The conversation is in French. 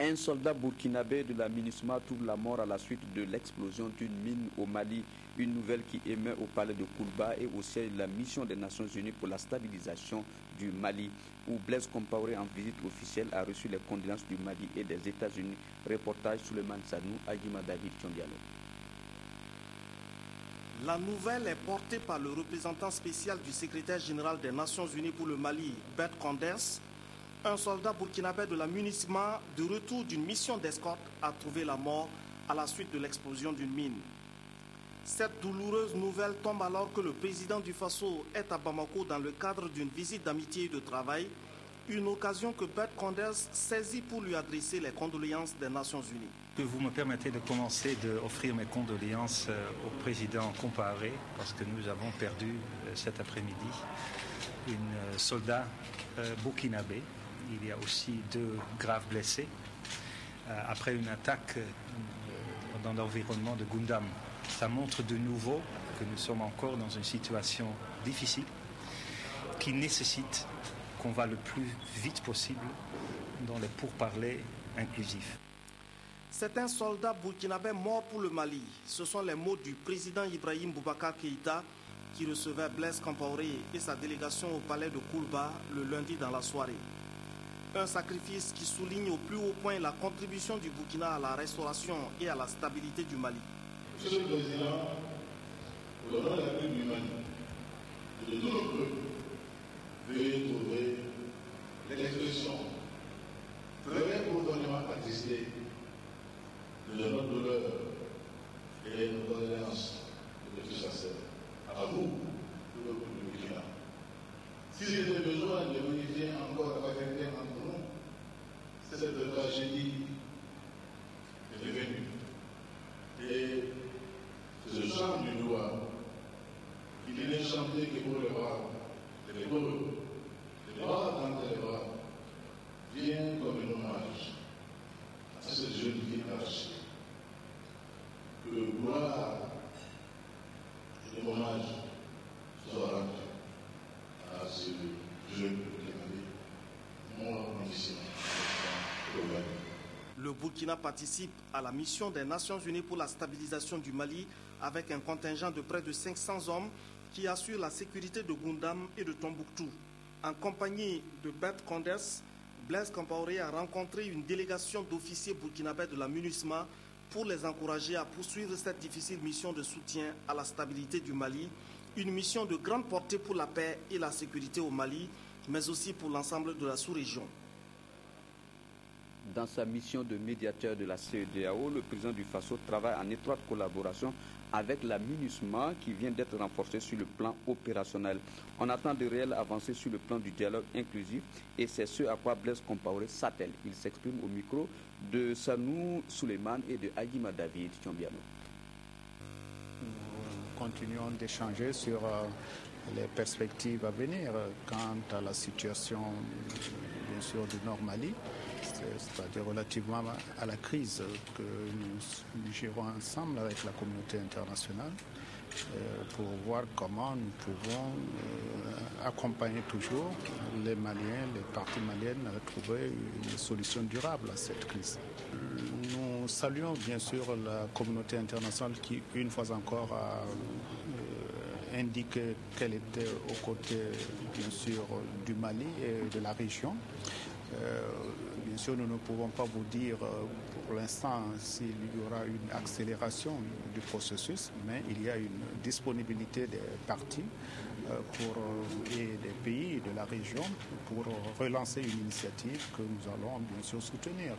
Un soldat burkinabé de la MINUSMA trouve la mort à la suite de l'explosion d'une mine au Mali. Une nouvelle qui émet au palais de Koulba et au siège de la mission des Nations Unies pour la stabilisation du Mali, où Blaise Compaoré, en visite officielle, a reçu les condoléances du Mali et des États-Unis. Reportage Souleymane Sanou, Agima David Tchondialo. La nouvelle est portée par le représentant spécial du secrétaire général des Nations Unies pour le Mali, Bert Koenders. Un soldat burkinabé de la MINUSMA, de retour d'une mission d'escorte, a trouvé la mort à la suite de l'explosion d'une mine. Cette douloureuse nouvelle tombe alors que le président du Faso est à Bamako dans le cadre d'une visite d'amitié et de travail, une occasion que Bert Koenders saisit pour lui adresser les condoléances des Nations Unies. Que vous me permettez de commencer d'offrir mes condoléances au président Compaoré, parce que nous avons perdu cet après-midi une soldat burkinabé. Il y a aussi 2 graves blessés après une attaque dans l'environnement de Gundam. Ça montre de nouveau que nous sommes encore dans une situation difficile qui nécessite qu'on va le plus vite possible dans les pourparlers inclusifs. C'est un soldat burkinabé mort pour le Mali. Ce sont les mots du président Ibrahim Boubacar Keïta qui recevait Blaise Compaoré et sa délégation au palais de Koulba le lundi dans la soirée. Un sacrifice qui souligne au plus haut point la contribution du Burkina à la restauration et à la stabilité du Mali. Monsieur le Président, au nom de la République du Mali, de tout le peuple, veuillez trouver l'expression très profondément attestée de notre douleur et nos condoléances de tous sincères à vous, le peuple du Burkina. S'il était besoin de vérifier encore la vérité entre nous, cette tragédie est venue. Et ce chant du doigt, il n'est chanté que pour les bras, les pauvres, les bras dans les bras, vient comme un hommage à cette jeune fille arrachée. Que gloire et l'hommage soient rendus à ce jeune qui avait mon condition. Le Burkina participe à la mission des Nations Unies pour la stabilisation du Mali avec un contingent de près de 500 hommes qui assure la sécurité de Gundam et de Tombouctou. En compagnie de Bert Koenders, Blaise Compaoré a rencontré une délégation d'officiers burkinabés de la MINUSMA pour les encourager à poursuivre cette difficile mission de soutien à la stabilité du Mali, une mission de grande portée pour la paix et la sécurité au Mali, mais aussi pour l'ensemble de la sous-région. Dans sa mission de médiateur de la CEDEAO, le président du Faso travaille en étroite collaboration avec la MINUSMA qui vient d'être renforcée sur le plan opérationnel. On attend de réelles avancées sur le plan du dialogue inclusif et c'est ce à quoi Blaise Compaoré s'attelle. Il s'exprime au micro de Sanou Souleymane et de Agima David Tchombiano. Nous continuons d'échanger sur les perspectives à venir quant à la situation, bien sûr, du Nord Mali, c'est-à-dire relativement à la crise que nous gérons ensemble avec la communauté internationale pour voir comment nous pouvons accompagner toujours les Maliens, les parties maliennes à trouver une solution durable à cette crise. Nous saluons bien sûr la communauté internationale qui, une fois encore, a indiqué qu'elle était aux côtés, bien sûr, du Mali et de la région. Bien sûr, nous ne pouvons pas vous dire pour l'instant s'il y aura une accélération du processus, mais il y a une disponibilité des parties et des pays de la région pour relancer une initiative que nous allons bien sûr soutenir.